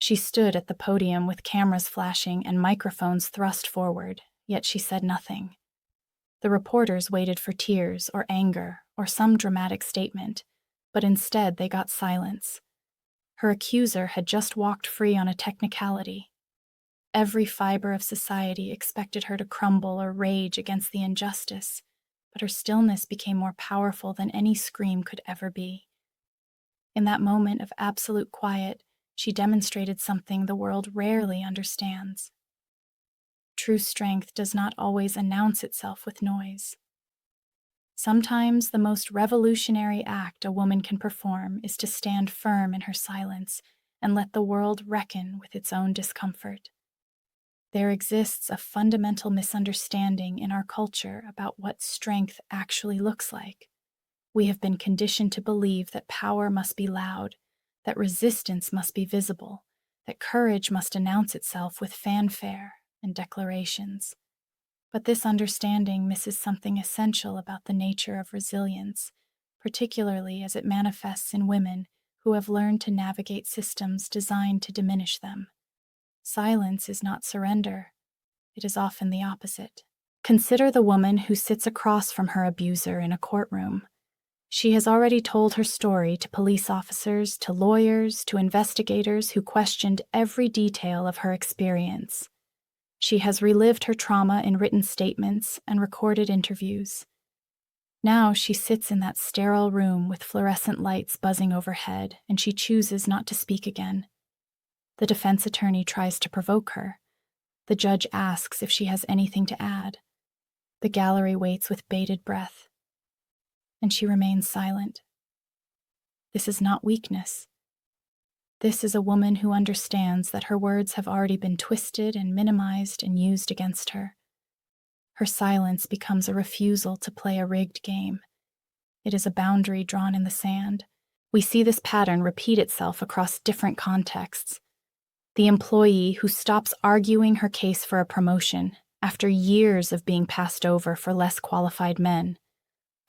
She stood at the podium with cameras flashing and microphones thrust forward, yet she said nothing. The reporters waited for tears or anger or some dramatic statement, but instead they got silence. Her accuser had just walked free on a technicality. Every fiber of society expected her to crumble or rage against the injustice, but her stillness became more powerful than any scream could ever be. In that moment of absolute quiet, she demonstrated something the world rarely understands. True strength does not always announce itself with noise. Sometimes the most revolutionary act a woman can perform is to stand firm in her silence and let the world reckon with its own discomfort. There exists a fundamental misunderstanding in our culture about what strength actually looks like. We have been conditioned to believe that power must be loud, that resistance must be visible, that courage must announce itself with fanfare and declarations. But this understanding misses something essential about the nature of resilience, particularly as it manifests in women who have learned to navigate systems designed to diminish them. Silence is not surrender. It is often the opposite. Consider the woman who sits across from her abuser in a courtroom. She has already told her story to police officers, to lawyers, to investigators who questioned every detail of her experience. She has relived her trauma in written statements and recorded interviews. Now she sits in that sterile room with fluorescent lights buzzing overhead, and she chooses not to speak again. The defense attorney tries to provoke her. The judge asks if she has anything to add. The gallery waits with bated breath. And she remains silent. This is not weakness. This is a woman who understands that her words have already been twisted and minimized and used against her. Her silence becomes a refusal to play a rigged game. It is a boundary drawn in the sand. We see this pattern repeat itself across different contexts. The employee who stops arguing her case for a promotion after years of being passed over for less qualified men.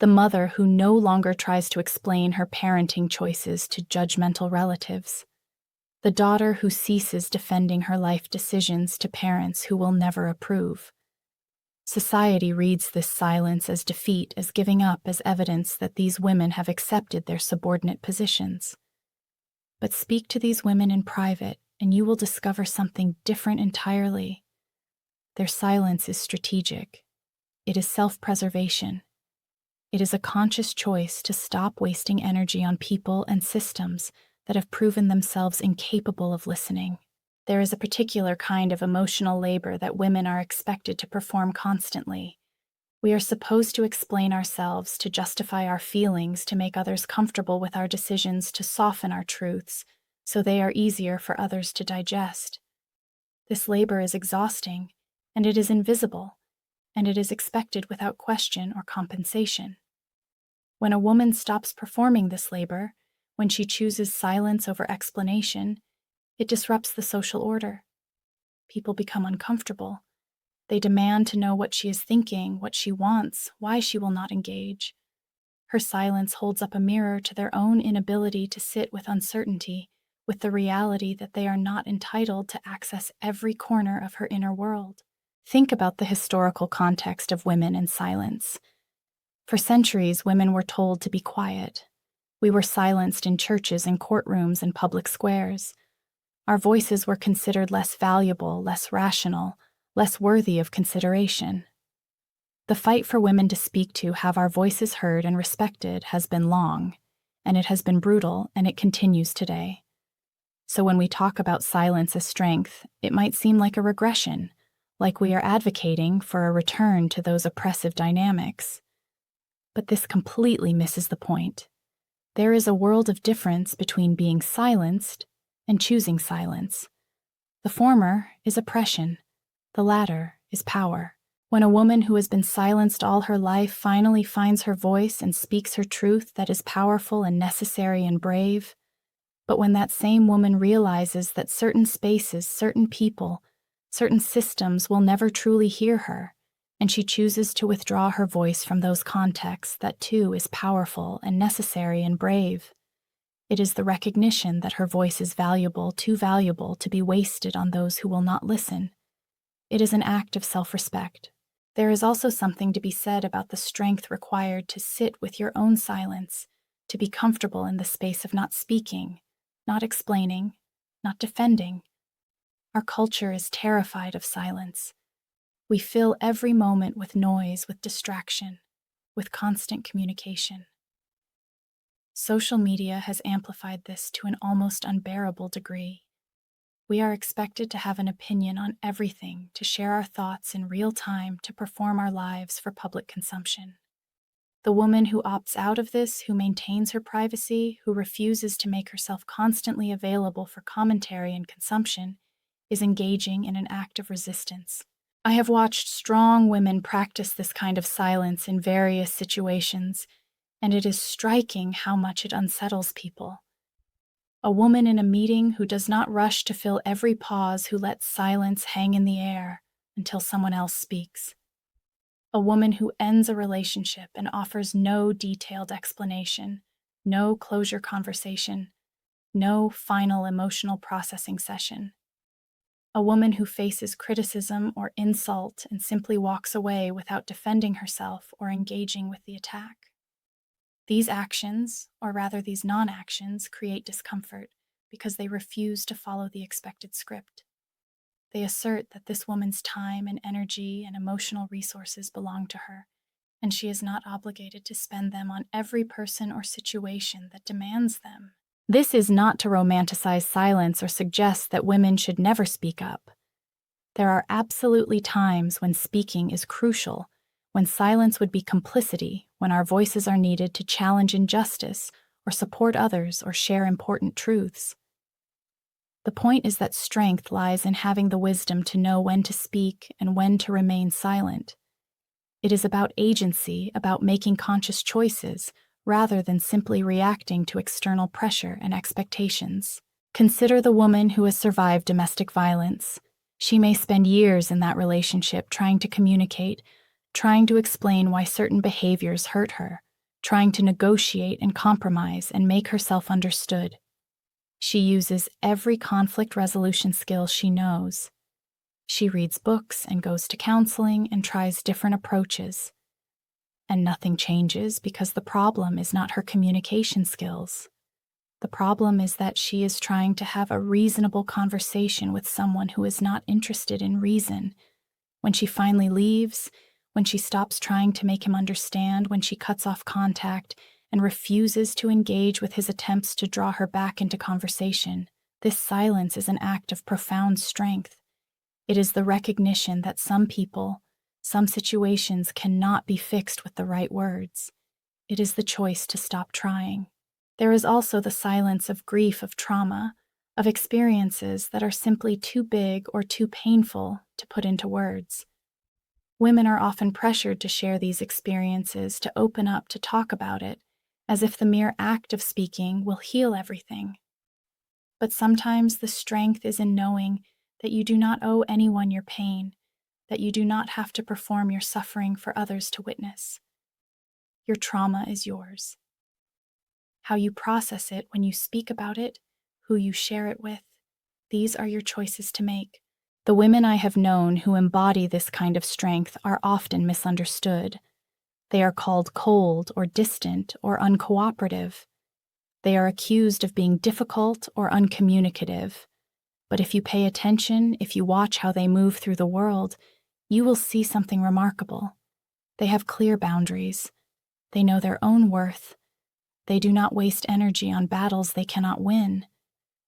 The mother who no longer tries to explain her parenting choices to judgmental relatives. The daughter who ceases defending her life decisions to parents who will never approve. Society reads this silence as defeat, as giving up, as evidence that these women have accepted their subordinate positions. But speak to these women in private, and you will discover something different entirely. Their silence is strategic. It is self-preservation. It is a conscious choice to stop wasting energy on people and systems that have proven themselves incapable of listening. There is a particular kind of emotional labor that women are expected to perform constantly. We are supposed to explain ourselves, to justify our feelings, to make others comfortable with our decisions, to soften our truths, so they are easier for others to digest. This labor is exhausting, and it is invisible, and it is expected without question or compensation. When a woman stops performing this labor, when she chooses silence over explanation, it disrupts the social order. People become uncomfortable. They demand to know what she is thinking, what she wants, why she will not engage. Her silence holds up a mirror to their own inability to sit with uncertainty, with the reality that they are not entitled to access every corner of her inner world. Think about the historical context of women in silence. For centuries, women were told to be quiet. We were silenced in churches and courtrooms and public squares. Our voices were considered less valuable, less rational, less worthy of consideration. The fight for women to speak to have our voices heard and respected has been long, and it has been brutal, and it continues today. So when we talk about silence as strength, it might seem like a regression, like we are advocating for a return to those oppressive dynamics. But this completely misses the point. There is a world of difference between being silenced and choosing silence. The former is oppression. The latter is power. When a woman who has been silenced all her life finally finds her voice and speaks her truth, that is powerful and necessary and brave. But when that same woman realizes that certain spaces, certain people, certain systems will never truly hear her, and she chooses to withdraw her voice from those contexts, that too is powerful and necessary and brave. It is the recognition that her voice is valuable, too valuable to be wasted on those who will not listen. It is an act of self-respect. There is also something to be said about the strength required to sit with your own silence, to be comfortable in the space of not speaking, not explaining, not defending. Our culture is terrified of silence. We fill every moment with noise, with distraction, with constant communication. Social media has amplified this to an almost unbearable degree. We are expected to have an opinion on everything, to share our thoughts in real time, to perform our lives for public consumption. The woman who opts out of this, who maintains her privacy, who refuses to make herself constantly available for commentary and consumption, is engaging in an act of resistance. I have watched strong women practice this kind of silence in various situations, and it is striking how much it unsettles people. A woman in a meeting who does not rush to fill every pause, who lets silence hang in the air until someone else speaks. A woman who ends a relationship and offers no detailed explanation, no closure conversation, no final emotional processing session. A woman who faces criticism or insult and simply walks away without defending herself or engaging with the attack. These actions, or rather these non-actions, create discomfort because they refuse to follow the expected script. They assert that this woman's time and energy and emotional resources belong to her, and she is not obligated to spend them on every person or situation that demands them. This is not to romanticize silence or suggest that women should never speak up. There are absolutely times when speaking is crucial, when silence would be complicity, when our voices are needed to challenge injustice or support others or share important truths. The point is that strength lies in having the wisdom to know when to speak and when to remain silent. It is about agency, about making conscious choices, rather than simply reacting to external pressure and expectations. Consider the woman who has survived domestic violence. She may spend years in that relationship trying to communicate, trying to explain why certain behaviors hurt her, trying to negotiate and compromise and make herself understood. She uses every conflict resolution skill she knows. She reads books and goes to counseling and tries different approaches. And nothing changes because the problem is not her communication skills. The problem is that she is trying to have a reasonable conversation with someone who is not interested in reason. When she finally leaves, when she stops trying to make him understand, when she cuts off contact and refuses to engage with his attempts to draw her back into conversation, this silence is an act of profound strength. It is the recognition that some people, some situations cannot be fixed with the right words. It is the choice to stop trying. There is also the silence of grief, of trauma, of experiences that are simply too big or too painful to put into words. Women are often pressured to share these experiences, to open up, to talk about it, as if the mere act of speaking will heal everything. But sometimes the strength is in knowing that you do not owe anyone your pain, that you do not have to perform your suffering for others to witness. Your trauma is yours. How you process it when you speak about it, who you share it with, these are your choices to make. The women I have known who embody this kind of strength are often misunderstood. They are called cold or distant or uncooperative. They are accused of being difficult or uncommunicative. But if you pay attention, if you watch how they move through the world, you will see something remarkable. They have clear boundaries. They know their own worth. They do not waste energy on battles they cannot win.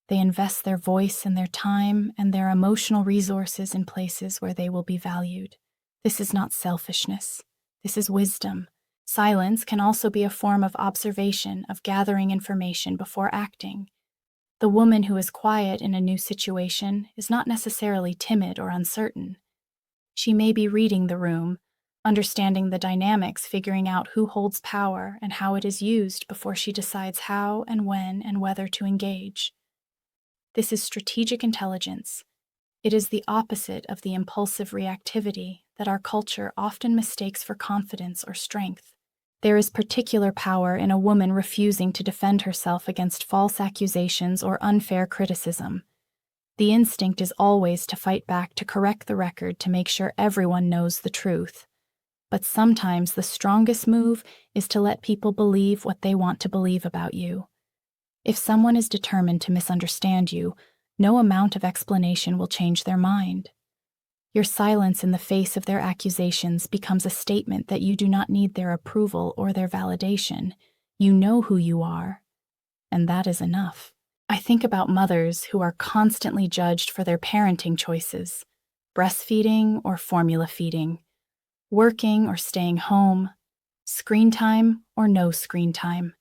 They invest their voice and their time and their emotional resources in places where they will be valued. This is not selfishness. This is wisdom. Silence can also be a form of observation, of gathering information before acting. The woman who is quiet in a new situation is not necessarily timid or uncertain. She may be reading the room, understanding the dynamics, figuring out who holds power and how it is used before she decides how and when and whether to engage. This is strategic intelligence. It is the opposite of the impulsive reactivity that our culture often mistakes for confidence or strength. There is particular power in a woman refusing to defend herself against false accusations or unfair criticism. The instinct is always to fight back, to correct the record, to make sure everyone knows the truth. But sometimes the strongest move is to let people believe what they want to believe about you. If someone is determined to misunderstand you, no amount of explanation will change their mind. Your silence in the face of their accusations becomes a statement that you do not need their approval or their validation. You know who you are, and that is enough. I think about mothers who are constantly judged for their parenting choices, breastfeeding or formula feeding, working or staying home, screen time or no screen time.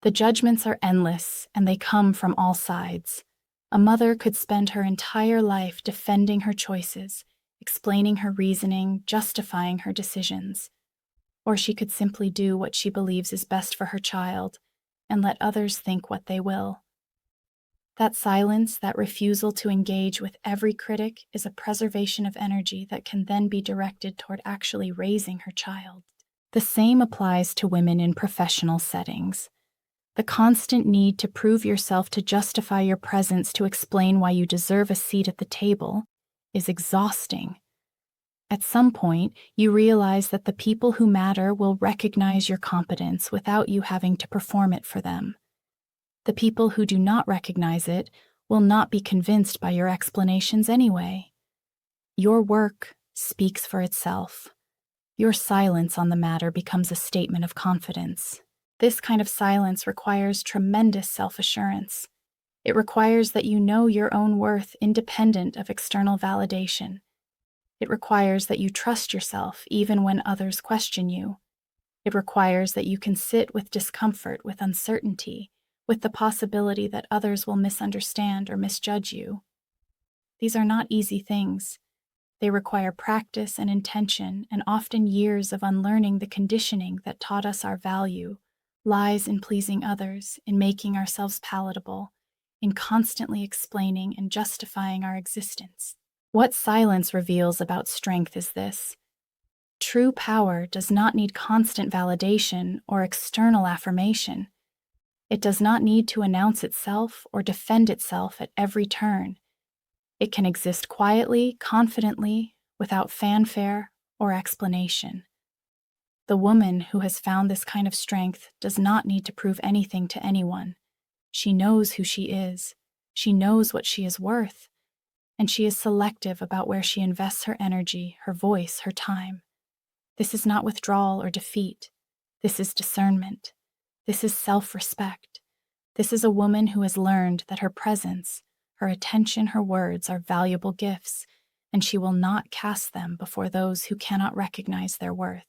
The judgments are endless, and they come from all sides. A mother could spend her entire life defending her choices, explaining her reasoning, justifying her decisions. Or she could simply do what she believes is best for her child and let others think what they will. That silence, that refusal to engage with every critic, is a preservation of energy that can then be directed toward actually raising her child. The same applies to women in professional settings. The constant need to prove yourself, to justify your presence, to explain why you deserve a seat at the table, is exhausting. At some point, you realize that the people who matter will recognize your competence without you having to perform it for them. The people who do not recognize it will not be convinced by your explanations anyway. Your work speaks for itself. Your silence on the matter becomes a statement of confidence. This kind of silence requires tremendous self-assurance. It requires that you know your own worth independent of external validation. It requires that you trust yourself even when others question you. It requires that you can sit with discomfort, with uncertainty, with the possibility that others will misunderstand or misjudge you. These are not easy things. They require practice and intention, and often years of unlearning the conditioning that taught us our value lies in pleasing others, in making ourselves palatable, in constantly explaining and justifying our existence. What silence reveals about strength is this: true power does not need constant validation or external affirmation. It does not need to announce itself or defend itself at every turn. It can exist quietly, confidently, without fanfare or explanation. The woman who has found this kind of strength does not need to prove anything to anyone. She knows who she is. She knows what she is worth. And she is selective about where she invests her energy, her voice, her time. This is not withdrawal or defeat. This is discernment. This is self-respect. This is a woman who has learned that her presence, her attention, her words are valuable gifts, and she will not cast them before those who cannot recognize their worth.